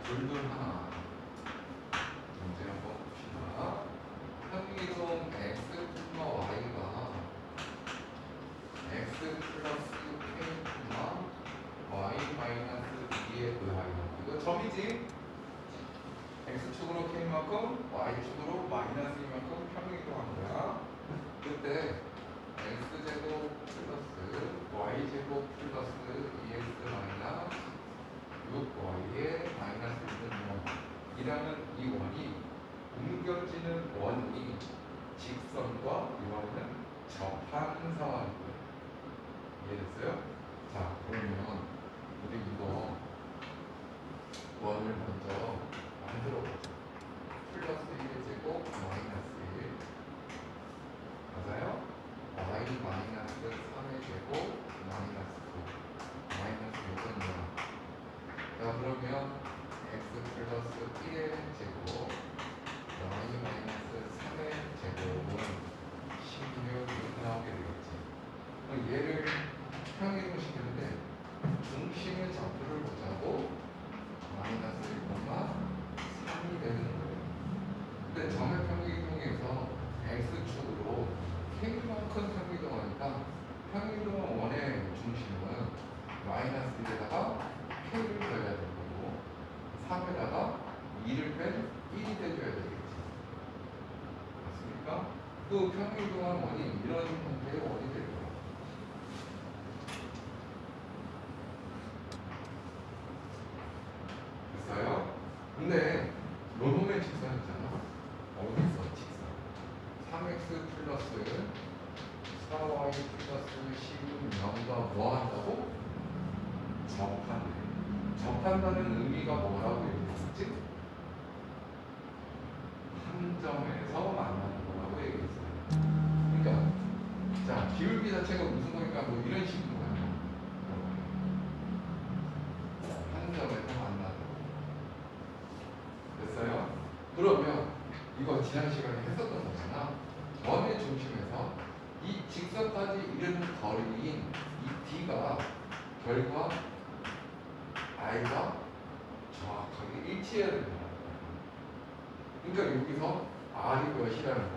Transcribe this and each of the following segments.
둘둘 하나. 문제 한번 봅시다. 평이동 x y가 x 플러스 k y 마이너스 b에 의하여 이거 점이지? x축으로 k만큼 y축으로 마이너스이만큼 평이동한 거야. 그때 x제곱 플러스 y제곱 플러스 2x 마이너스 6y의 마이너스 1은 이라는 이 원이 옮겨지는 원이 직선과 이와는 접한 상황이고요. 이해됐어요? 자, 그러면 우리 이거 원을 먼저 만들어 보죠. 플러스 1의 제곱 마이너스 1 맞아요? y 마이너스 3의 제곱 마이너스 9 마이너스 6은 뭐야? 자, 그러면 x 플러스 1의 제곱 y 마이너스 3의 제곱은 16 이렇게 나오게 되겠지. 그럼 얘를 평이동 시키는데 중심의 좌표를 보자고 마이너스 1,3이 되는 거예요. 근데 점의 평이동에서 x축으로 k만큼 평이동하니까 평이동 원의 중심은 마이너스 1에다가 k를 더해야 될 거고 3에다가 2를 뺀 1이 돼줘야 되겠지. 맞습니까? 또 평이동한 원이 이런 형태의 원이 될 거야. 됐어요? 근데 요놈의 직선이잖아. 어디 있어? 직선 3x 플러스 4y 플러스 10은 0과 뭐 한다고? 접한대. 접한다는 의미가 뭐라고 얘기했지? 한 점에서 만나는 거라고 얘기했어요. 그러니까 자, 기울기 자체가 무슨 거니까 뭐 이런 식인 거야. 한 점에서 만나는 거. 됐어요? 그러면 이거 지난 시간에 했었던 거잖아. 원의 중심에서 이 직선까지 이르는 거리인 이 d가 결과 i가 정확하게 일치해야 된다. 그러니까 여기서 r이 몇이라는 거?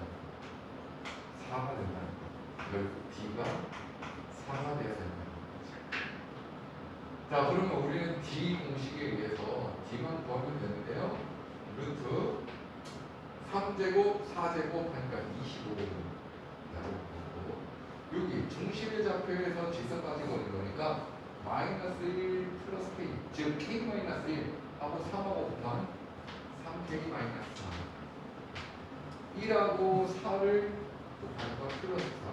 4가 된다는 거. 결국 d가 4가 돼야 된다는 거지. 자, 그러면 우리는 d 공식에 의해서 d만 구하면 되는데요. 루트 3제곱 4제곱 하니까 25를 여기 중심의 좌표에서 직선까지 거는 거니까 마이너스 1 플러스 k 즉 k 마이너스 1 하고 3하고 곱하면 3k 마이너스 4 1하고 4를 곱하니까 플러스 4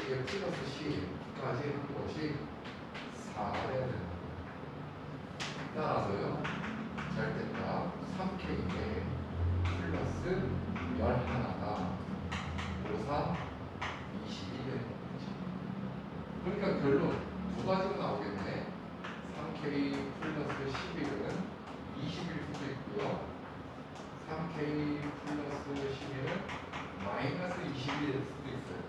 여기에 플러스 10까지 한 것이 4가 돼야 되는 거예요. 따라서요 잘 됐다 3k에 플러스 11가 5, 4 20이 되는 거죠. 그러니까 결론 두 가지가 나오겠네. 3k 플러스 11은 20일 수도 있고요. 3k 플러스 11은 마이너스 20일 수도 있어요.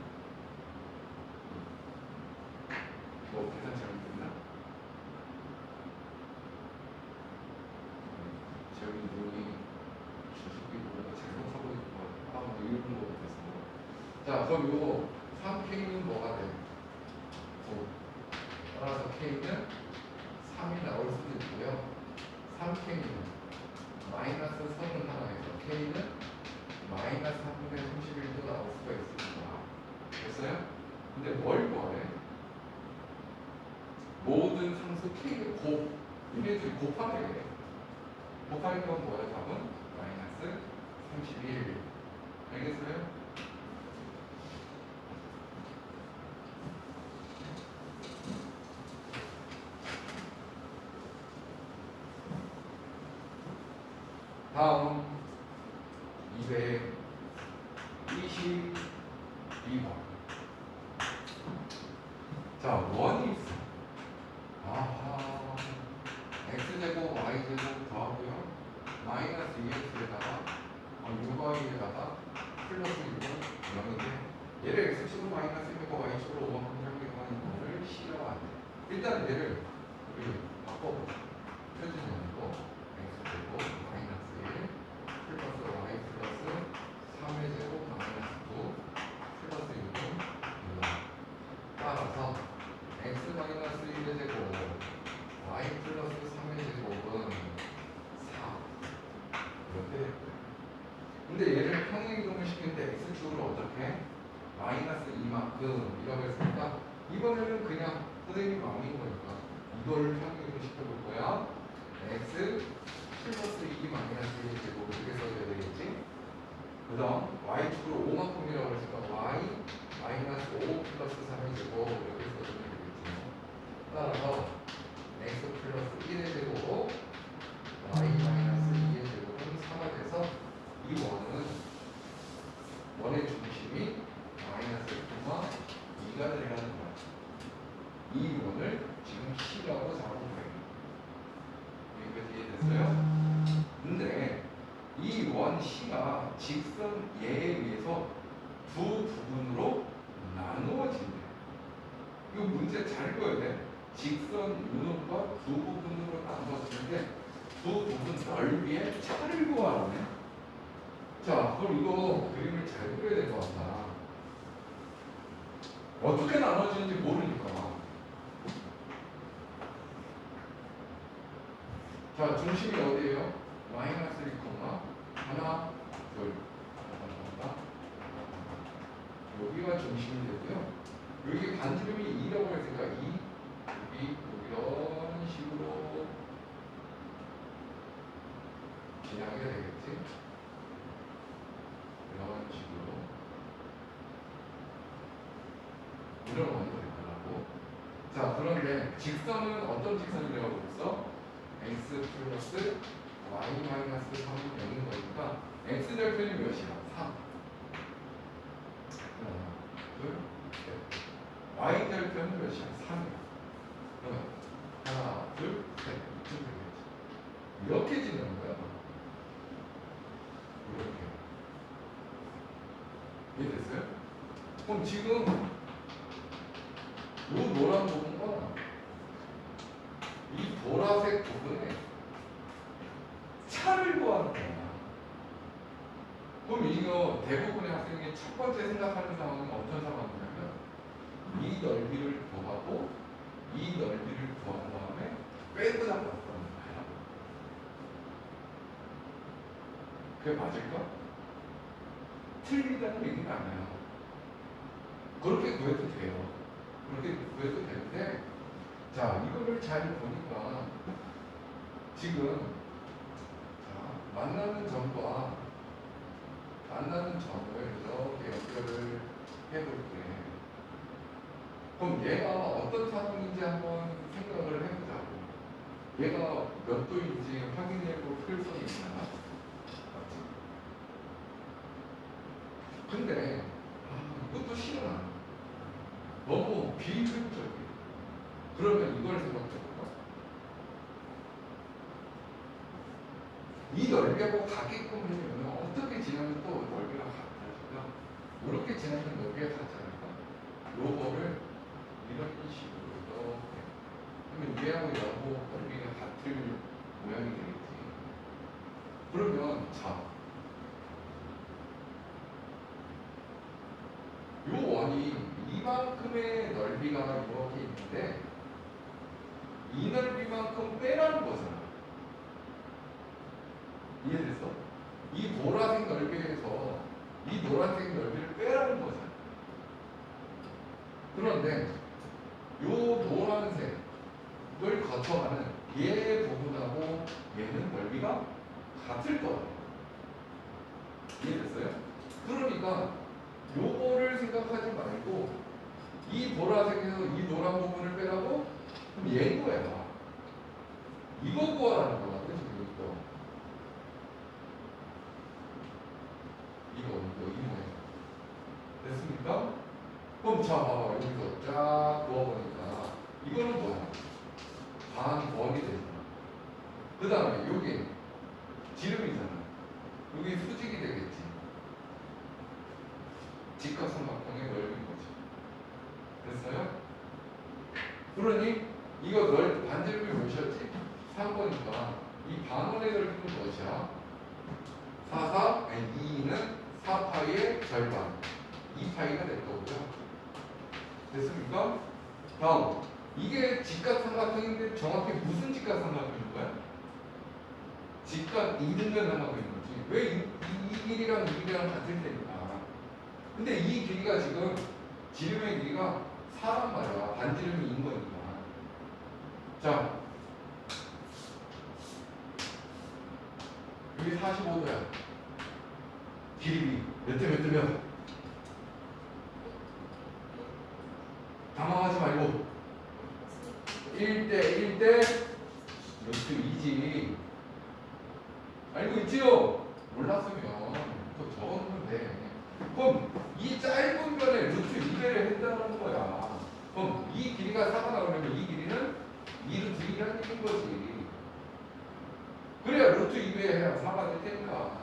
뭐 계산 잘못됐나? 저희 눈이 수습이 보다가 잘못하고 있는 것 같아요. 아무도 읽은 것 같아서. 자, 그럼 요거 3k는 뭐가 돼? 따라서 k는 3이 나올 수도 있고요. 3k는 마이너스 31에서 k는 마이너스 3분의 31도 나올 수가 있습니다. 됐어요? 근데 뭘 구하래? 모든 상수 k를 얘네들이 곱하래. 곱하는 건 뭐야? 답은 마이너스 31. 알겠어요? 다음 222번. 자, 원이 있어. 아하. x제곱 y제곱 더하고요. 마이너스 2x에다가 6y에다가 플러스 6은 0인데 얘를 x축으로 마이너스 1과 y축으로 5만큼 평균하는 거를 실어야 돼. 일단 얘를 우리 바꿔보자. 표준형이고 x제곱 근데 얘를 평행 이동을 시키는데 x축으로 어떻게? 마이너스 2만큼 이라고 했으니까 이번에는 그냥 선생님이 왕인 거니까 이걸 평행 이동 시켜볼 거야. x 플러스 2 마이너스 1 제곱 이렇게 써줘야 되겠지? 그 다음 y축으로 5만큼이라고 했으니까 y 마이너스 5 플러스 3의 제곱 이렇게 써주면 되겠지. 따라서 x 플러스 1의 제곱 y 마이너스 2의 제곱은 3가 돼서 이 원의 중심이 마이너스 1,2가 되는 거야. 이 원을 지금 C라고 잡은 거예요. 여기까지 이해됐어요? 근데 이 원 C가 직선 A에 의해서 두 부분으로 나누어진대. 이거 문제 잘 그어야 돼. 직선 요놈과 두 부분으로 나누어지는데 두 부분 넓이의 차를 구하라네. 자, 그럼 이거 그림을 잘 그려야 될 것 같다. 어떻게 나눠지는지 모르니까. 자, 중심이 어디예요? 마이너스 1, 하나, 둘. 여기가 중심이 되고요. 여기 반지름이 2라고 했으니까 2, 여기 이런 식으로 진행하게 되겠지. 이런 식으로. 이런 원이 될 거라고. 자, 그런데 직선은 어떤 직선이라고 그랬어? x 플러스 y 마이너스 3이 0인 거니까 x 절편이 몇이야? 3. 하나, 둘, 셋. y 절편은 몇이야? 3이야. 그러면 하나, 둘, 셋. 이쯤 되겠지. 이렇게 지는 거야. 이렇게. 이해됐어요? 그럼 지금 이 노란 부분과 이 보라색 부분에 차를 구하는 거야. 그럼 이거 대부분의 학생이 첫 번째 생각하는 상황은 어떤 상황이냐면 이 넓이를 구하고 이 넓이를 구한 다음에 빼고 잡았다는 거야. 그게 맞을까? 틀리다는 얘기는 아니야. 그렇게 구해도 돼요. 그렇게 구해도 되는데, 자, 이거를 잘 보니까 지금 자, 만나는 점과 만나는 점을 이렇게 연결을 해볼게. 그럼 얘가 어떤 상황인지 한번 생각을 해보자고. 얘가 몇 도인지 확인해볼 필요성이 있잖아. 맞지? 근데 이것도 싫어. 너무 비효율적이야. 그러면 이걸 생각해볼까? 이 넓이하고 가게끔 하려면 어떻게 지나면 또 넓이가 같아질까? 이렇게 지나면 넓이가 같지 않을까? 요거를 이런 식으로 이렇게 그러면 얘하고 얘하고 넓이가 같을 모양이 되겠지. 그러면 자, 요 원이 이만큼의 넓이가 이렇게 있는데 이 넓이만큼 빼라는 거잖아. 이해됐어? 이 보라색 넓이에서 이 노란색 넓이를 빼라는 거잖아. 그런데 요 노란색을 거쳐가는 얘 부분하고 얘는 넓이가 같을 거예요. 이해됐어요? 그러니까 요거를 생각하지 말고 이 보라색에서 이 노란 부분을 빼라고? 그럼 얘인 거야. 이거 구하라는 거야. 그치? 이거 모양. 됐습니까? 그럼 자, 봐봐. 여기서 쫙 그어보니까 이거는 뭐야? 반원이 되잖아. 그 다음에 여기 지름이잖아. 여기 수직이 되겠지. 직각삼각형의 넓이인 거지. 됐어요? 그러니 이거 반지름이 몇이었지? 3번이니까 이 반원의 넓이는 무엇이야? 2는 4파이의 절반 2파이가 될 거고요. 됐습니까? 다음 이게 직각삼각형인데 정확히 무슨 직각삼각형인 거야? 직각 이등변 삼각형인 거지. 왜 이 길이랑 이 길이랑 같을 테니까. 근데 이 길이가 지금 지름의 길이가 4란 말이야. 반지름이 2인 거니까. 자, 여기 45도야. 길이 몇 대 몇 대면 당황하지 말고 1대 1대 루트 2지. 알고 있지요? 몰랐으면 또 적어놓으면 돼. 그럼 이 짧은 변에 루트 2배를 한다는 거야. 그럼 이 길이가 4가 나오려면 이 길이는 2 루트 2라는 얘기인 거지. 그래야 루트 2배 해야 4가 될 테니까.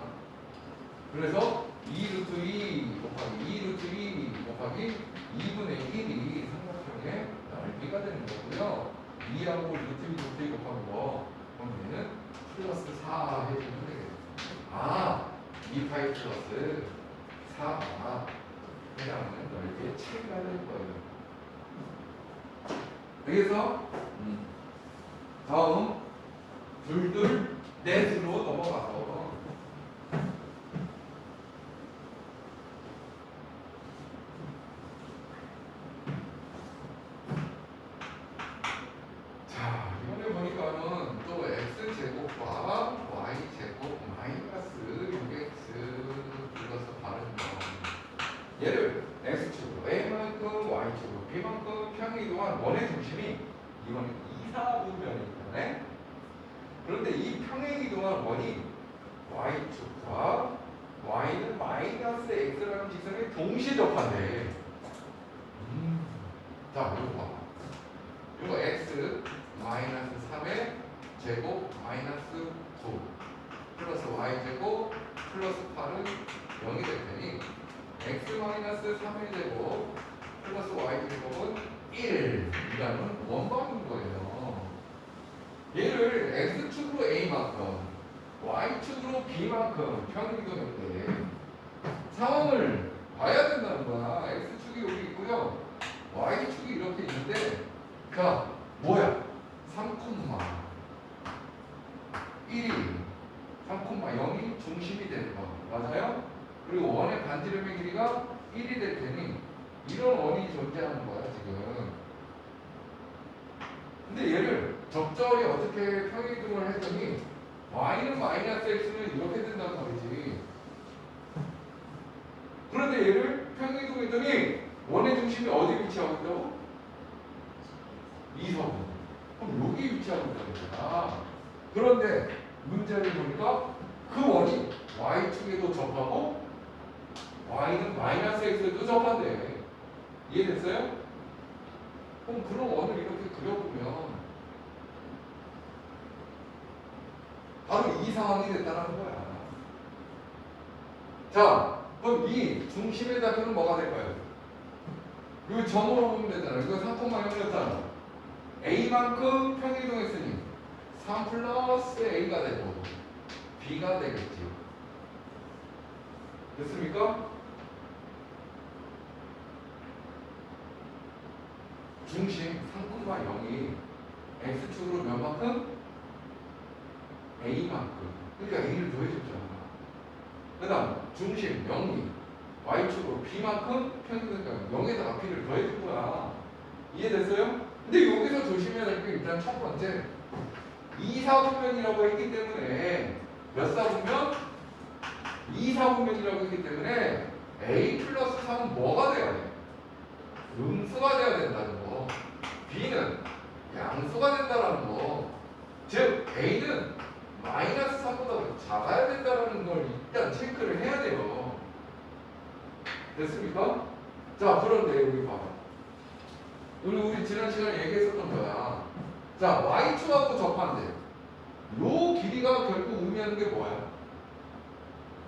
그래서 2 루트 2 곱하기 2 루트 2 곱하기 2분의 1이 삼각형의 넓이가 되는 거고요. 2하고 루트 2 루트 2 곱하는 거. 그럼 얘는 플러스 4 해주면 되겠죠. 아, 2파이 플러스 4가 해당하는 넓이의 차이가 될 거예요. 그래서 다음 둘둘 넷으로 넘어가서 자, 이번에 보니까는 또 x제곱과 y제곱 마이너스 6x 불러서 다른 거. 얘를 x축으로 a만큼 y축으로 b만큼 평이동한 원의 중심이 이건 이사분면이잖아요. 그런데 이 평행이동한 원이 y축과 y는 마이너스 x라는 직선에 동시에 접한대. 자, 이거 봐. 이거 x 마이너스 3의 제곱 마이너스 9 플러스 y 제곱 플러스 8은 0이 될 테니 x 마이너스 3의 제곱 플러스 y 제곱은 1이라는 원방인 거예요. 얘를 x축으로 a만큼 y축으로 b만큼 평행이동했대. 상황을 봐야 된다는 거야. x축이 여기 있고요, y축이 이렇게 있는데, 자, 뭐야? 3,1이 3,0이 중심이 되는 거 맞아요? 그리고 원의 반지름의 길이가 1이 될 테니 이런 원이 존재하는 거야 지금. 근데 얘를 적절히 어떻게 평행이동을 했더니 y는 마이너스 x는 이렇게 된단 말이지. 그런데 얘를 평행이동했더니 원의 중심이 어디 위치하고 있다고? 2선. 그럼 여기 위치하고 있다는 거야. 그런데 문제를 보니까 그 원이 y축에도 접하고 y는 마이너스 x에도 접한대. 이해됐어요? 그럼 그런 원을 이렇게 그려보면 바로 이 상황이 됐다는 거야. 자, 그럼 이 중심의 좌표는 뭐가 될까요? 이거 점으로 보면 되잖아. 이거 3,0였잖아. a만큼 평행이동했으니 3 플러스 a가 되고 b가 되겠지. 됐습니까? 중심 3,0이 x축으로 몇 만큼? a만큼. 그러니까 a를 더해줬잖아. 그 다음 중심 0이 y축으로 b만큼 평행이동이니까 0에다가 b를 더해준 거야. 이해됐어요? 근데 여기서 조심해야 될 게 일단 첫 번째 2사분면이라고 했기 때문에 몇 사분면? 2사분면이라고 했기 때문에 a 플러스 3은 뭐가 돼야 돼? 음수가 돼야 된다는 거. b는 양수가 된다는 거. 즉 a는 마이너스 3보다 작아야 된다는 걸 일단 체크를 해야 돼요. 됐습니까? 자, 그런데 여기 봐봐. 우리 지난 시간에 얘기했었던 거야. 자, y축하고 접한대. 요 길이가 결국 의미하는 게 뭐야?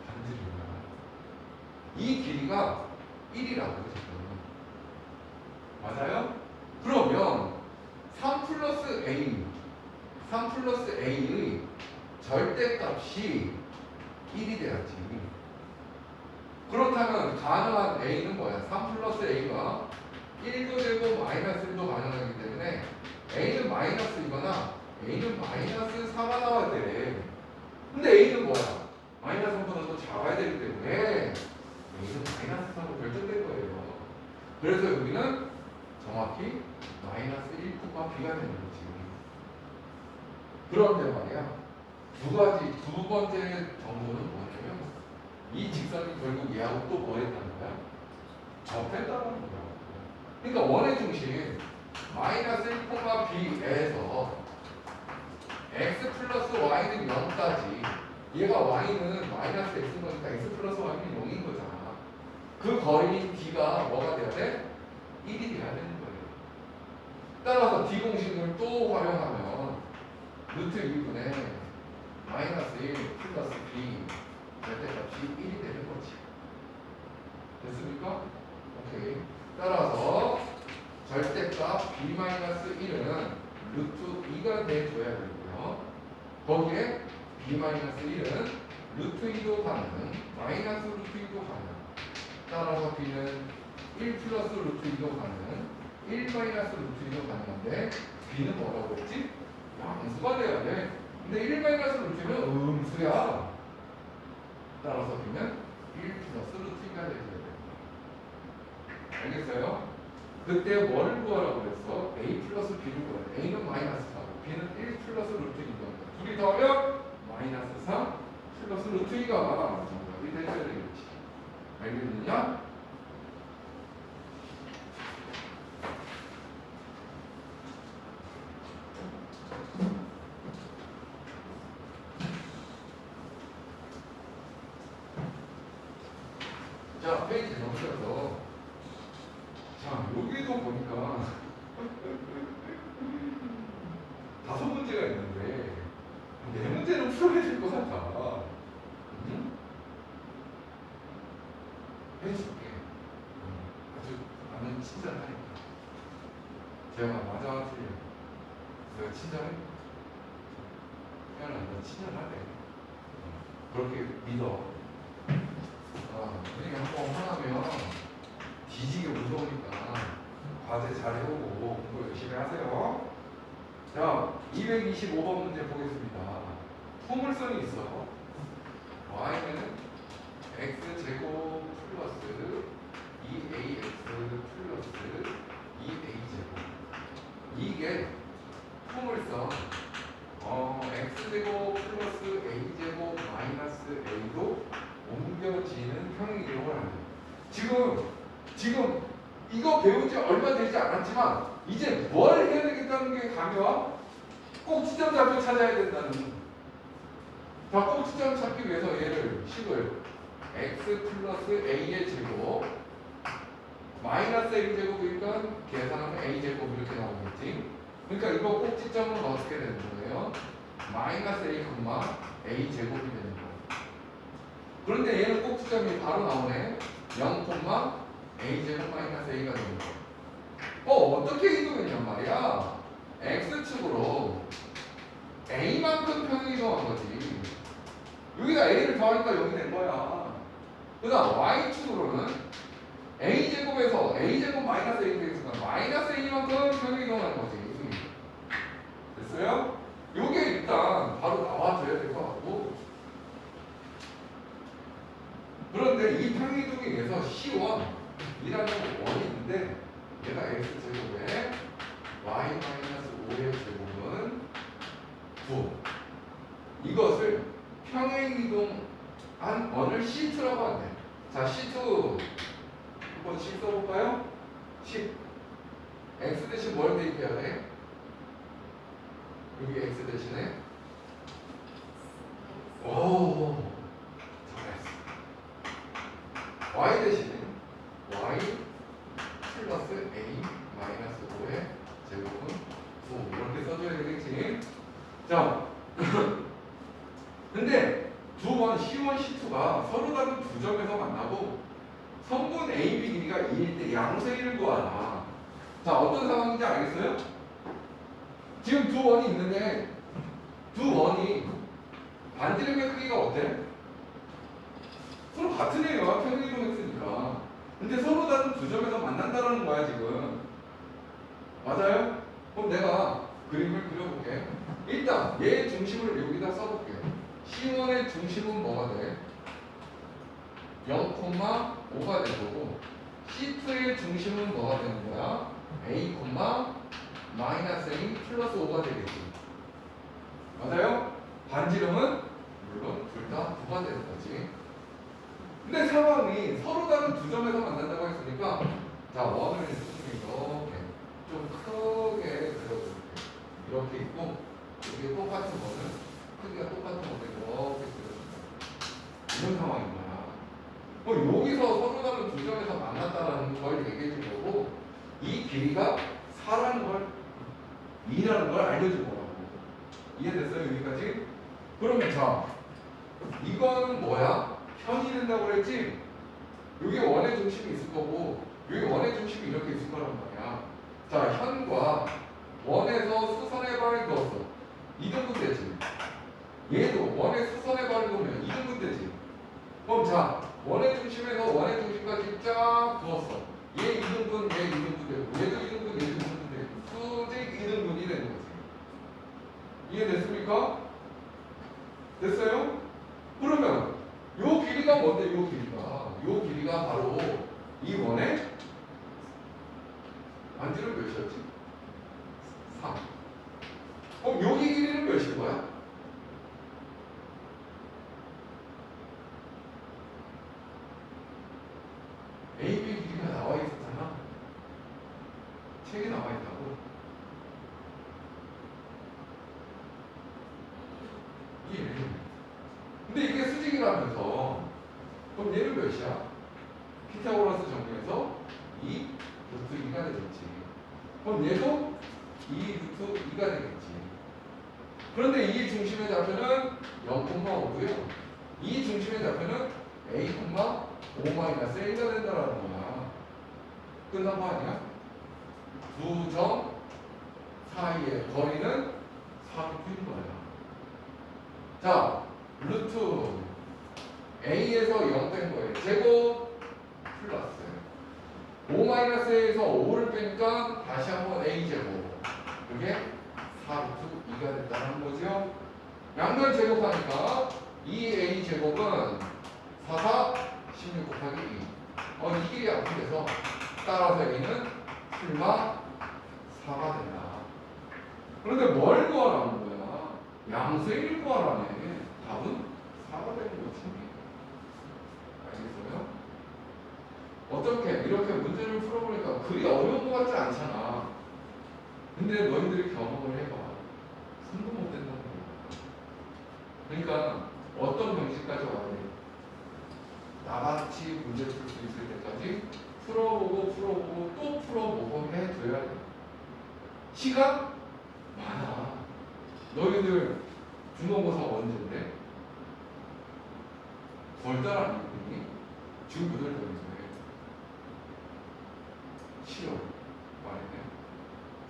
반지름이야. 이 길이가 1이라고 지금. 맞아요? 그러면 3 플러스 a의 절대값이 1이 돼야지. 그렇다면 가능한 a는 뭐야? 3 플러스 a가 1도 되고 마이너스 1도 가능하기 때문에 a는 마이너스 2거나 a는 마이너스 4가 나와야 돼. 근데 a는 뭐야? 마이너스 3보다 되기 때문에 A는 마이너스 3으로 결정된 거예요. 그래서 여기는 정확히 마이너스 1가 B가 되는 거지. 그런데 말이야, 두 번째 정보는 뭐냐면 이 직선이 결국 얘하고 또 뭐 했다는 거야? 접했다는 거야. 그러니까 원의 중심 마이너스 1, B에서 x 플러스 y는 0까지, 얘가 y는 마이너스 x인 거니까 x 플러스 y는 0인 거잖아. 그 거리인 d가 뭐가 돼야 돼? 1이 돼야 되는 거예요. 따라서 d 공식을 또 활용하면 루트 2분의 마이너스 1 플러스 b 절대값이 1이 되는 거지. 됐습니까? 오케이. 따라서 절대값 b 마이너스 1은 루트 2가 돼줘야 되고요. 거기에 b 마이너스 1은 루트 2도 가능, 마이너스 루트 2도 가능. 따라서 b는 1 플러스 루트 2도 가능, 1 마이너스 루트 2도 가능한데 b는 뭐라고 했지? 양수가 돼야 돼. 근데 1 마이너스 루트는 음수야. 따라서 b는 1 플러스 루트 2가 돼야 돼. 알겠어요? 그때 뭘 구하라고 그랬어? a 플러스 b를 구하래. a는 마이너스 4, b는 1 플러스 루트 2가. 둘이 더하면 마이너스 3 플러스 루트 2가 정답이 되셔야 되겠지. 알겠느냐? 자, 페이지 넘겨서 자, 여기도 보니까 5문제가 있는데 4문제는 풀어야 될 것 같아. 응? 해줄게. 아주 나는 친절하니까. 제가 맞아 틀려. 내가 친절해? 태연아, 너 친절하래. 그렇게 믿어. 그러니까 한번 하나면 뒤지게 무서우니까 과제 잘 해오고 공부 열심히 하세요. 자, 225번 문제 보겠습니다. 포물선이 있어. y는 x제곱 플러스 2ax 플러스 2a제곱. 이게 포물선 x제곱 플러스 a제곱 마이너스 a로 옮겨지는 평행이동을 하는 거예요. 지금 이거 배운 지 얼마 되지 않았지만 이제 뭘 해야 되겠다는 게 감이 와? 꼭지점 잡고 찾아야 된다는 거예요. 자, 꼭지점 찾기 위해서 얘를 식을 x 플러스 a의 제곱 마이너스 a 제곱이니까 계산하면 a 제곱 이렇게 나오겠지. 그러니까 이거 꼭지점은 어떻게 되는 거예요? 마이너스 a, a 제곱이 되는 거예요. 그런데 얘는 꼭지점이 바로 나오네. 0, a 제곱 마이너스 a가 되는 거예요. 어떻게 이동했냔 말이야. x축으로 a만큼 평행이동한 거지. 여기가 a를 더하니까 0이 된 거야. 그 다음 y축으로는 a제곱에서 a제곱 마이너스 a가 되니까 마이너스 a만큼 평행이동하는 거지. 됐어요? 요게 일단 바로 나와줘야 될 것 같고, 그런데 이 평행이동에 의해서 C1이라는 원이 있는데 얘가 x제곱에 y-5의 제곱은 9. 이것을 평행이동한 원을 C2라고 한대. 자, C2 한번 C 써볼까요? 10. x 대신 뭘 대입해야 돼? 여기 x 대신에 오, 잘했어. y 대신에 y 플러스 a 마이너스 5의 제곱은 9 이렇게 써줘야 되겠지. 자, 근데 두 번 C1, C2가 서로 다른 두 점에서 만나고 성분 A, B 길이가 2일 때 양수를 구하라. 자, 어떤 상황인지 알겠어요? 지금 두 원이 있는데 두 원이 반지름의 크기가 어때? 서로 같은 애가 평행이동했으니까. 근데 서로 다른 두 점에서 만난다는 거야 지금. 맞아요? 그럼 내가 그림을 그려볼게. 일단 얘 중심을 여기다 써볼게. C1의 중심은 뭐가 돼? 0,5가 될 거고 C2의 중심은 뭐가 되는 거야? A, 마이너스 A 플러스 5가 되겠지. 맞아요? 반지름은 물론 둘 다 9가 되는 거지. 근데 상황이 서로 다른 두 점에서 만난다고 했으니까 자, 원을 이렇게 좀 크게 그려줄게. 이렇게 있고 여기 똑같은 거는 크기가 똑같은 거를 이렇게 그려준다. 이런 상황인 거야. 여기서 서로 다른 두 점에서 만났다는 걸 얘기해 준 거고 이 길이가 4라는 걸 2라는 걸 알려준 거라고. 이해됐어요? 여기까지? 그러면 자 이거는 뭐야? 현이 된다고 그랬지? 여기 원의 중심이 있을 거고 여기 원의 중심이 이렇게 있을 거란 말이야. 자, 현과 원에서 수선의 발을 그었어. 2등분 되지. 얘도 원의 수선의 발을 그으면 2등분 되지. 그럼 자, 원의 중심에서 원의 중심까지 쫙 그었어. 얘 2등분, 얘 2등분 되고 얘도 2등분, 얘도 2등분 되고 수직 2등분이 되는 거지. 이해됐습니까? 됐어요? 그러면 요 길이가 뭔데? 요 길이가 바로 이 원의 반지름 몇이었지? 3. 그럼 여기 길이는 몇인 거야? AB 길이가 나와 있었잖아. 책에 나와 있다고. 근데 이게 수직이라면서 그럼 얘는 몇이야? 피타고라스 정리해서 2 루트 2가 되겠지. 그럼 얘도 2 루트 2가 되겠지. 그런데 이 중심의 좌표는 0,5고요. 이 중심의 좌표는 A, 5-A가 된다라는 거야. 끝난 거 아니야? 두 점 사이의 거리는 4루트인 거야. 자, 루트 A에서 0 뺀 거예요. 제곱 플러스 5-A에서 5를 빼니까 다시 한번 A제곱. 그게 4루트 2가 됐다는 거죠. 양변 제곱하니까 2A제곱은 4, 16 곱하기 2. 이 길이 앞쪽에서 따라서 A는 7마 4가 된다. 그런데 뭘 구하라는 거야? 양수의 1 구하라네. 답은 4가 되는 거지. 알겠어요? 어떻게 이렇게 문제를 풀어보니까 그리 어려운 것 같지 않잖아. 근데 너희들이 경험을 해봐. 손도 못 댄다는 거야. 그러니까 어떤 방식까지 와야 돼? 나같이 문제 풀 수 있을 때까지 풀어보고 또 풀어보고 해줘야 돼. 시간 많아. 너희들 중간고사 언제인데? 9월달 아니니? 지금 몇 월달인데? 7월 말이네.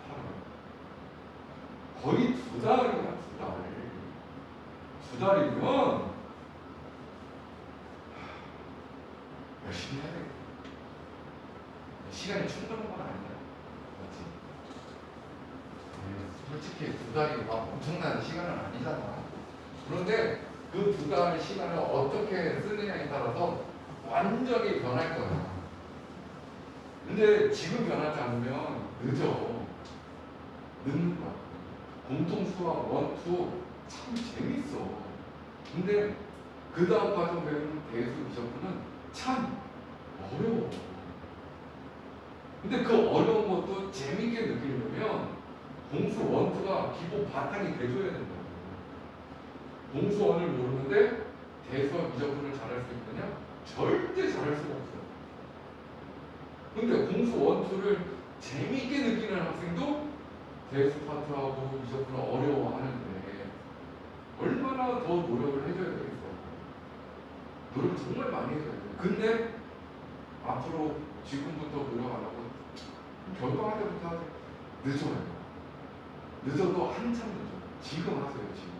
8월. 거의 2달이야, 2달. 2달이면 열심히 해야 돼. 시간이 충분한 건 아니야. 맞지? 솔직히 2달이 막 엄청난 시간은 아니잖아. 그런데 그 2달 시간을 어떻게 쓰느냐에 따라서 완전히 변할 거야. 근데 지금 변하지 않으면 늦어. 늦는 거야. 공통수학 1, 2 참 재밌어. 근데 그 다음 과정 배우는 대수 미적분은 참 어려워. 근데 그 어려운 것도 재밌게 느끼려면 공수 1, 2가 기본 바탕이 돼줘야 된다. 공수 1을 모르는데 대수와 미적분을 잘할 수 있느냐? 절대 잘할 수가 없어. 근데 공수 1, 2를 재밌게 느끼는 학생도 대수 파트하고 미적분을 어려워하는데 얼마나 더 노력을 해줘야 되겠어. 노력 정말 많이 해줘야 돼. 근데 앞으로 지금부터 노력 안 하고 결과할 때부터 하세요. 늦어요. 늦어도 한참 늦어. 지금 하세요. 지금.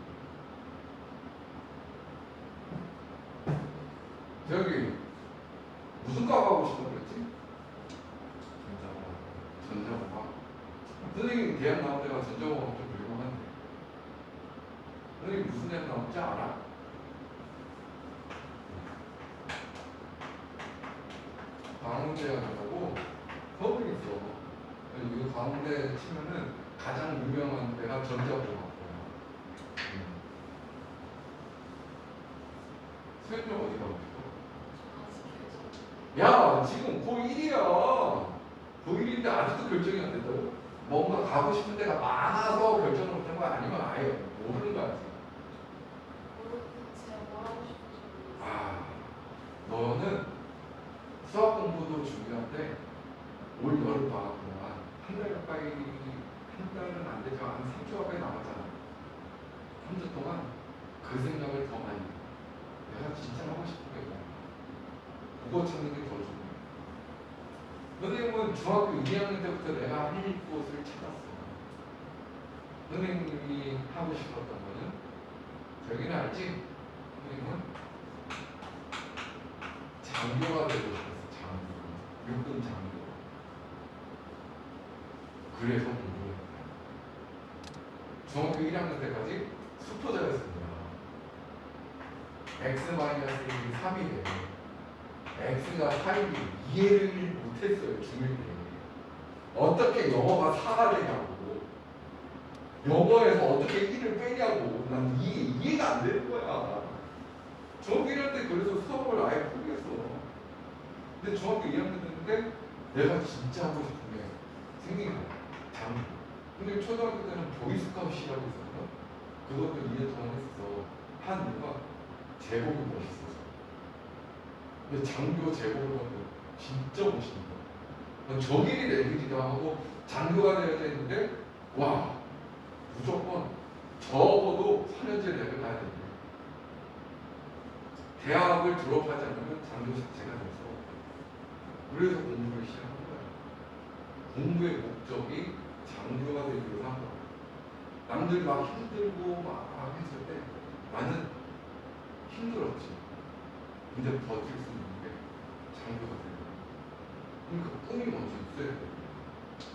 저기 무슨 과 가고 싶다고 그랬지? 전자공학. 선생님 대학 나올 때가 전자공학 좀 유명한데. 선생님 무슨 대학 나올지 알아? 경영대학이라고 서울에 있어. 이 가운데 치면은 가장 유명한 데가 전자공학과야. 수현이 어디 가고 싶어? 야, 지금 고1이야. 고1인데 아직도 결정이 안 됐다고? 뭔가 가고 싶은 데가 많아서 결정을 못한 거야? 아니면 아예 모르는 거야? 아, 너는 수학 공부도 중요한데 올 여름 방학 동안 한 달 가까이, 한 달은 안 되죠. 한 3주 가까이 남았잖아. 3주 동안 그 생각을 더 많이 해. 내가 진짜 하고 싶은 게 뭐야? 그거 찾는 게 더 중요해. 선생님은 중학교 2학년 때부터 내가 할 곳을 찾았어. 선생님이 하고 싶었던 거는 저기는 알지? 선생님은 장교가 되고 싶었어. 장교. 육군 장교. 그래서 공부를 했다. 중학교 1학년 때까지 수포자였습니다. X-1이 3이래. X가 4이 이해를 못했어요. 중1 때. 어떻게 영어가 4가 되냐고. 영어에서 어떻게 1을 빼냐고. 난 이해가 안 되는 거야. 중학교 1학년 때 그래서 수업을 아예 포기했어. 근데 중학교 2학년 됐는데 내가 진짜 하고 싶은 게 생긴 거야. 장교. 근데 초등학교 때는 보이스카웃이라고 있었거든. 그것도 2년 동안 했어. 한 이유가 제복이 멋있어서. 근데 장교 제복을 보면 진짜 멋있는 거야. 저길이 내리기도 하고 장교가 되어야 되는데 와 무조건 적어도 4년제 대학을 가야 되네. 대학을 졸업하지 않으면 장교 자체가 돼서 그래서 공부를 시작한 거야. 공부의 목적이 장교가 되기 위해서 한 거야. 남들 막 힘들고 막 했을 때 나는 힘들었지. 근데 버틸 수 있는 게 장교가 되는 거야. 그러니까 꿈이 먼저 있어야 돼.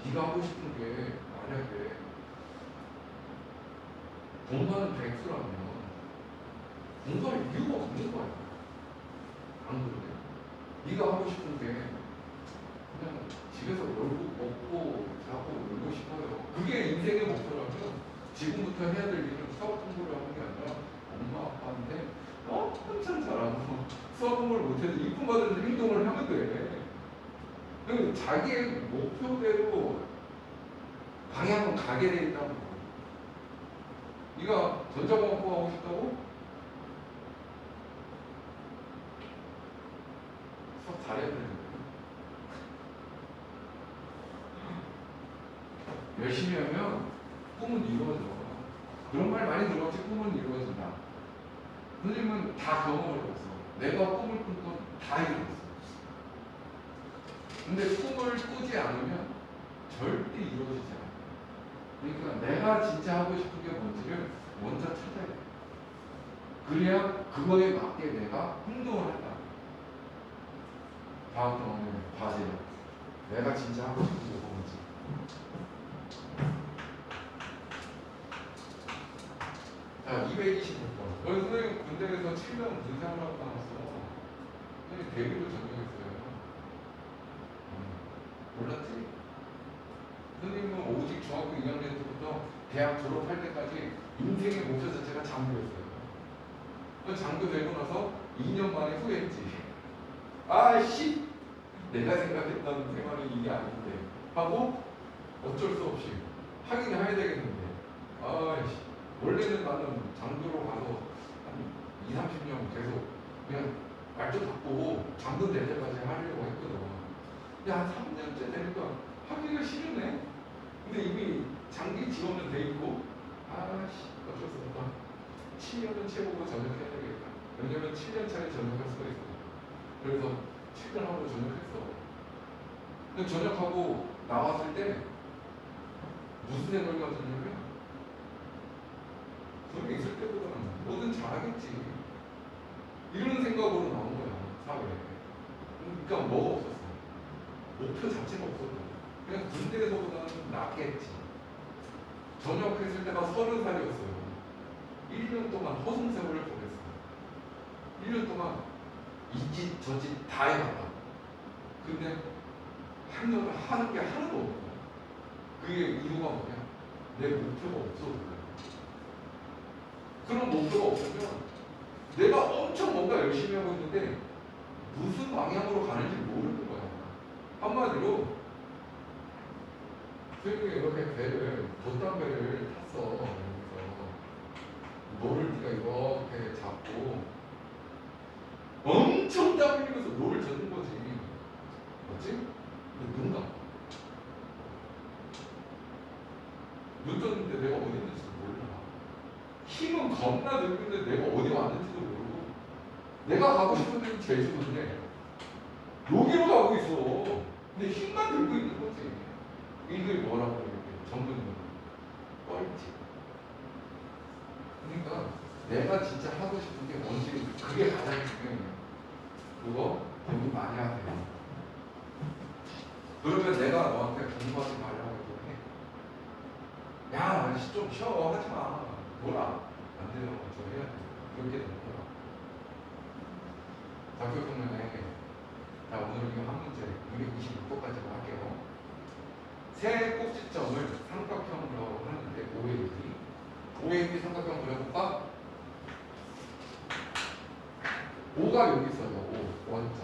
네가 하고 싶은 게 만약에 공부하는 백수라면 공부할 이유가 없는 거야. 안 그러냐? 네가 하고 싶은 게 그냥 집에서 놀고 먹고 자고 놀고 싶어요. 그게 인생의 목표라면 지금부터 해야 될 일은 수학 공부를 하는 게 아니라 엄마 아빠한테 한참 잘하고 수학 공부를 못해도 이쁨 받는 행동을 하면 돼. 그 자기의 목표대로 방향은 가게 돼 있다는 거. 네가 전자공학부 하고 싶다고? 수학 잘해야 되는 거야. 열심히 하면 꿈은 이루어져. 그런 말 많이 들었지. 꿈은 이루어진다. 선생님은 다 경험을 해봤어. 내가 꿈을 꾼 건 다 이루었어. 근데 꿈을 꾸지 않으면 절대 이루어지지 않아. 그러니까 내가 진짜 하고 싶은 게 뭔지를 먼저 찾아야 돼. 그래야 그거에 맞게 내가 행동을 한다. 다음 동안에 과제. 내가 진짜 하고 싶은 게 뭔지. 자, 226번. 여기 선생님 군대에서 7년 무슨 생활하고 나왔어? 선생님 대비로 전역했어요. 몰랐지? 선생님은 오직 중학교 2학년 때부터 대학 졸업할 때까지 인생의 목표 자체가 장교였어요. 장교 되고 나서 2년 만에 후회했지. 아씨, 내가 생각했던 생활은 이게 아닌데 하고 어쩔 수 없이 하긴 해야 되겠는데. 아씨, 원래는 나는 장교로 가서 한 2, 30년 계속 그냥 말도 바꾸고 장교 될 때까지 하려고 했거든. 야, 한 3년째 되니까 하기가 싫으네. 근데 이미 장기 지원은 돼 있고, 아씨, 어쩔 수 없다. 7년은 채우고 전역해야 되겠다. 왜냐면 7년 차에 전역할 수가 있어. 그래서 7년 하고 전역했어. 근데 전역하고 나왔을 때 무슨 생각을 가졌냐면, 그렇게 있을 때보다는 뭐든 잘하겠지. 이런 생각으로 나온 거야, 사회에. 그러니까 뭐가 없었어. 목표 자체가 없었거든. 그냥 군대에서보다는 낫겠지. 전역했을 때가 30살이었어요. 1년 동안 허송세월을 보냈어요. 1년 동안 이 짓 저 짓 다 해봤다. 근데 하는 게 하나도 없고 그게 이유가 뭐냐? 내 목표가 없어. 그런 목표가 없으면 내가 엄청 뭔가 열심히 하고 있는데 무슨 방향으로 가는지 모르는 거야. 한마디로 수영이가 이렇게 배를 돛단 배를 탔어. 여기서 노를 네가 이렇게 잡고 엄청 땀 흘리면서 노를 젓는 거지. 맞지? 눈 감아. 눈 떴는데 내가 어디 있는지도 몰라. 힘은 겁나 들고 있는데 내가 어디 왔는지도 모르고 내가 가고 싶은 데는 제주도인데 여기로 가고 있어. 근데 힘만 들고 있는 거지. 이게 뭐라고 이렇게 전문은 뻘짓. 그러니까 내가 진짜 하고 싶은 게 뭔지 그게 가장 중요해요. 그거 공부 많이 하세요. 그러면 내가 너한테 공부하지 말라고 해. 야, 좀 쉬어. 하지 마. 놀아. 안 돼요. 저 해야 돼. 그렇게 되는 거야. 자, 그러면 자, 오늘 이거 한 문제 226번까지 할게요. 세 꼭지점을 삼각형으로 하는데 OAB 삼각형 그려볼까? O가 여기 있어요. O 원점.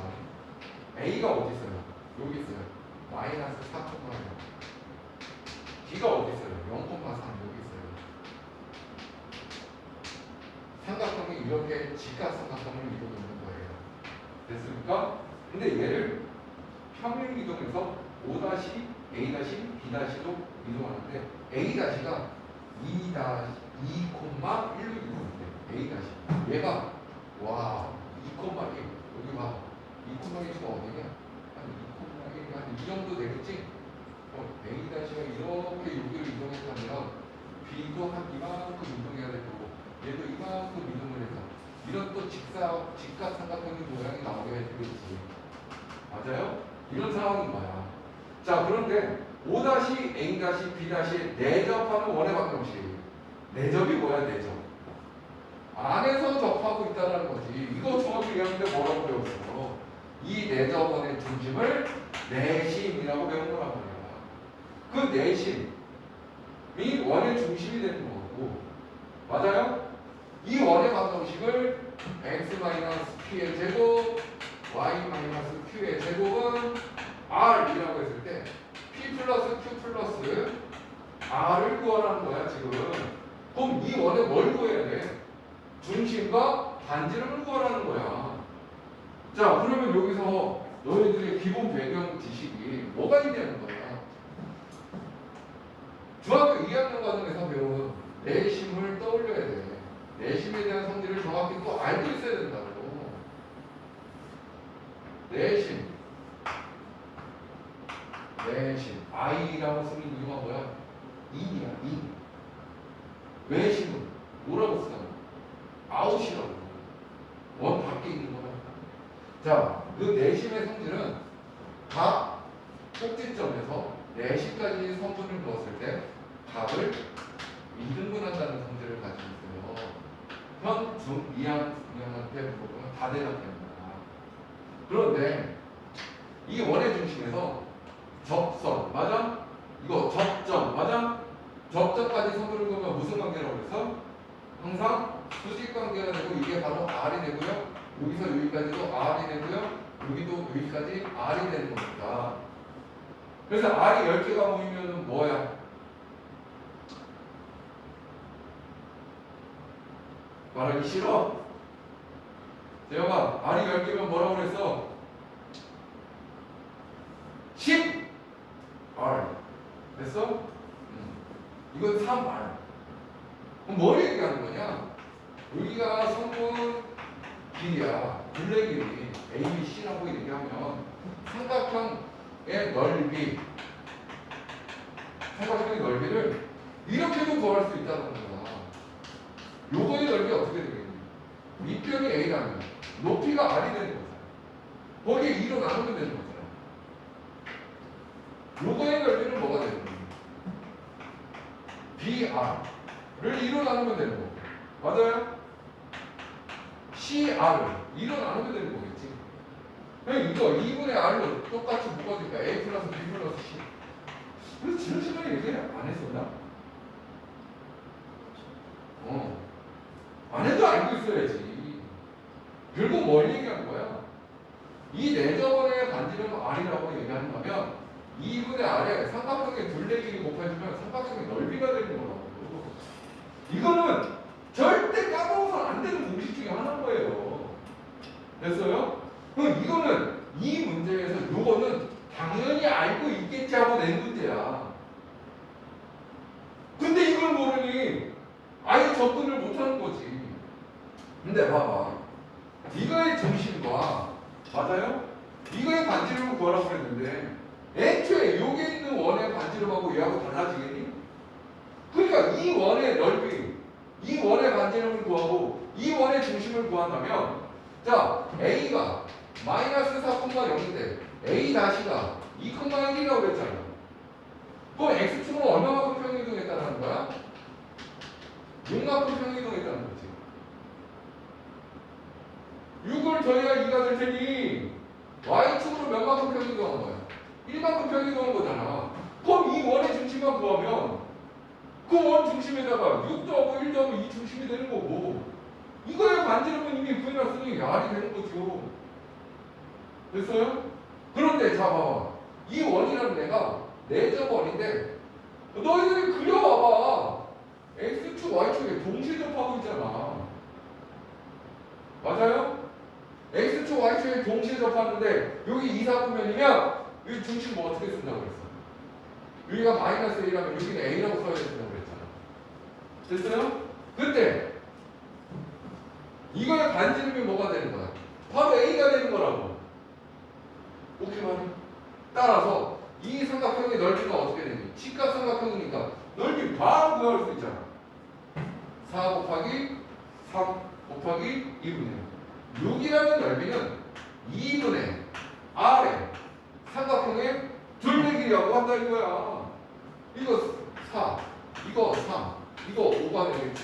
A가 어디 있어요? 여기 있어요. 마이너스 4,0. B가 어디 있어요? 0,3 여기 있어요. 삼각형이 이렇게 직각삼각형을 이루고 있는 거예요. 됐습니까? 근데 얘를 평행 이동해서 O-A-B-B'로 이동하는데 A-가 2,1로 이동하는데 A-. 얘가 와 2,1 여기 봐. 2,1가 어디냐? 한 2,1 이 정도 되겠지? A-가 이렇게 여기로 이동했다면 B도 한 이만큼 이동해야 되고 얘도 이만큼 이동을 해서 이런 또 직각삼각형의 모양이 나오게 되겠지. 맞아요? 이런 상황인 거야. 자, 그런데 O-A-B' 내접하는 원의 방정식. 내접이 뭐야, 내접? 안에서 접하고 있다는 거지. 이거 정확히 이해하는데 뭐라고 배웠어? 이 내접원의 중심을 내심이라고 배운 거란 말이야. 그 내심이 원의 중심이 되는 거고, 맞아요? 이 원의 방정식을 x-p의 제곱, y-q의 제곱은 r이라고 했을 때 p 플러스 q 플러스 r을 구하라는 거야 지금. 그럼 이 원에 뭘 구해야 돼? 중심과 반지름을 구하라는 거야. 자, 그러면 여기서 너희들의 기본 배경 지식이 뭐가 있냐는 거야. 중학교 2학년 과정에서 배운 내심을 떠올려야 돼. 내심에 대한 성질을 정확히 또 알고 있어야 된다고. 내심 I라고 쓰는 이유가 뭐야? 인이야, 인. 외심은 뭐라고 쓰잖아? 아웃이라고. 원 밖에 있는 거야. 자, 그 내심의 성질은 각 꼭지점에서 내심까지 성분을 넣었을 때 각을 이등분한다는 성질을 가지고 있어요. 현, 중, 이항한테 물어보면 다 대답됩니다. 그런데 이 원의 중심에서 접선, 맞아? 이거 접점, 맞아? 접점까지 성분을 그으면 무슨 관계라고 그래서? 항상 수직 관계가 되고 이게 바로 R이 되고요. 여기서 여기까지도 R이 되고요. 여기도 여기까지 R이 되는 겁니다. 그래서 R이 10개가 모이면 뭐야? 말하기 싫어? 재영아, R이 10개면 뭐라고 그랬어? 10! R. 됐어? 이건 3R. 그럼 뭘 얘기하는 거냐? 여기가 성분 B야. 둘레 길이 A, B, C라고 얘기하면 삼각형의 넓이, 삼각형의 넓이를 이렇게도 구할 수 있다는 거야. 요거의 넓이 어떻게 되겠니? 밑변이 A라면 높이가 R이 되는 거잖아. 거기에 2로 나누면 되는 거잖아. 요거의 넓이는 뭐가 되는 거야? BR을 2로 나누면 되는 거고. 맞아요? CR을 2로 나누면 되는 거겠지. 그냥 이거 2분의 R로 똑같이 묶어주니까 A 플러스 B 플러스 C. 그래서 지난 시간에 얘기 안 했었나? 안 해도 알고 있어야지. 결국 뭘 얘기하는 거야? 이 내저번의 반지름 R이라고 얘기하는 거면 2분의 R에 삼각형의 둘레길이 곱해주면 삼각형의 넓이가 되는 거라고. 이거는 절대 까먹어서 안 되는 공식 중에 하나인 거예요. 됐어요? 그럼 이거는 이 문제에서 요거는 당연히 알고 있겠지 하고 낸 문제야. 근데 이걸 모르니 아예 접근을 못하는 거지. 근데 봐봐. 이거의 중심과 맞아요? 이거의 반지름을 구하라고 그랬는데 애초에 여기 있는 원의 반지름하고 얘하고 달라지겠니? 그러니까 이 원의 넓이, 이 원의 반지름을 구하고 이 원의 중심을 구한다면 자, A가 마이너스 4,0인데 A 다시가 2,1이라고 그랬잖아. 그럼 X축으로 얼마만큼 평행이동했다는 거야? 6만큼 평행이동했다는 거지. 6을 더해야 2가 될 테니 Y축으로 몇 만큼 평행이동한 거야? 1만큼 평행이동한 거잖아. 그럼 이 원의 중심만 구하면 그 원 중심에다가 6 더하고 1 더하고 2 중심이 되는 거고 이거의 반지름은 이미 구해놨으니 R이 되는 거죠. 됐어요? 그런데 자 봐봐. 이 원이라는 애가 내적 원인데 너희들이 그려봐봐. X축, Y축에 동시에 접하고 있잖아. 맞아요? X축, Y축에 동시에 접하는데 여기 2, 4구면이면 여기 중심 뭐 어떻게 쓴다고 그랬어? 여기가 마이너스 A라면 여기는 A라고 써야 된다고 그랬잖아. 됐어요? 그때 이거의 반지름이 뭐가 되는 거야? 바로 A가 되는 거라고. 오케이 말해. 따라서 이 삼각형의 넓이가 어떻게 되니? 직각 삼각형이니까 넓이 바로 구할 수 있잖아. 4 곱하기 3 곱하기 2분의 6이라는 넓이는 2분의 R의 삼각형의 둘레길이라고 한다 이거야. 이거 4, 이거 3, 이거 5가 되겠지.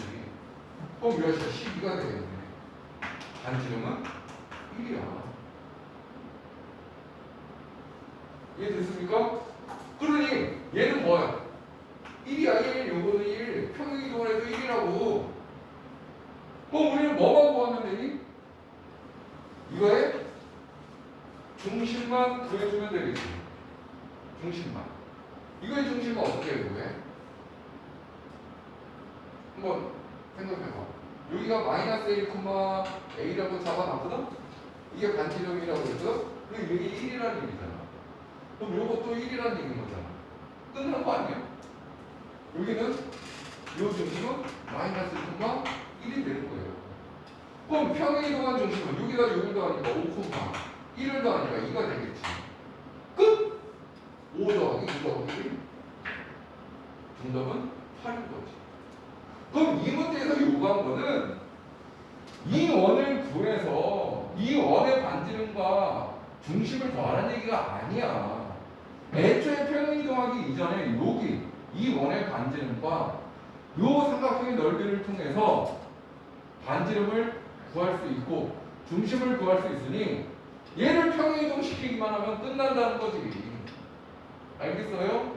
그럼 몇이야? 12가 되겠네. 반지름은 1이야. 이해됐습니까? 그러니 얘는 뭐야? 1이야 1, 요거는 1, 평행이동을 해도 1이라고. 그럼 우리는 뭐만 구하면 되니? 이거의 중심만 구해주면 되겠지. 중심만. 이거의 중심은 어떻게 구해? 한번 생각해봐. 여기가 마이너스 1,A라고 잡아놨거든? 이게 반지름이라고 했어? 그리고 여기 1이라는 얘기잖아. 그럼 요것도 1이라는 얘기인 거잖아. 끝난 거 아니야? 여기는 요 중심은 마이너스 1,1이 되는 거예요. 그럼 평행이동한 중심은 여기다 6을 더하니까 5,1을 더하니까 2가 되겠지. 끝! 5 더하기 2 더하기 1. 정답은 8인 거지. 그럼 이 문제에서 요구한 거는 이 원을 구해서 이 원의 반지름과 중심을 더하라는 얘기가 아니야. 애초에 평행이동하기 이전에 여기 이 원의 반지름과 요 삼각형의 넓이를 통해서 반지름을 구할 수 있고 중심을 구할 수 있으니 얘를 평행이동 시키기만 하면 끝난다는 거지. 알겠어요?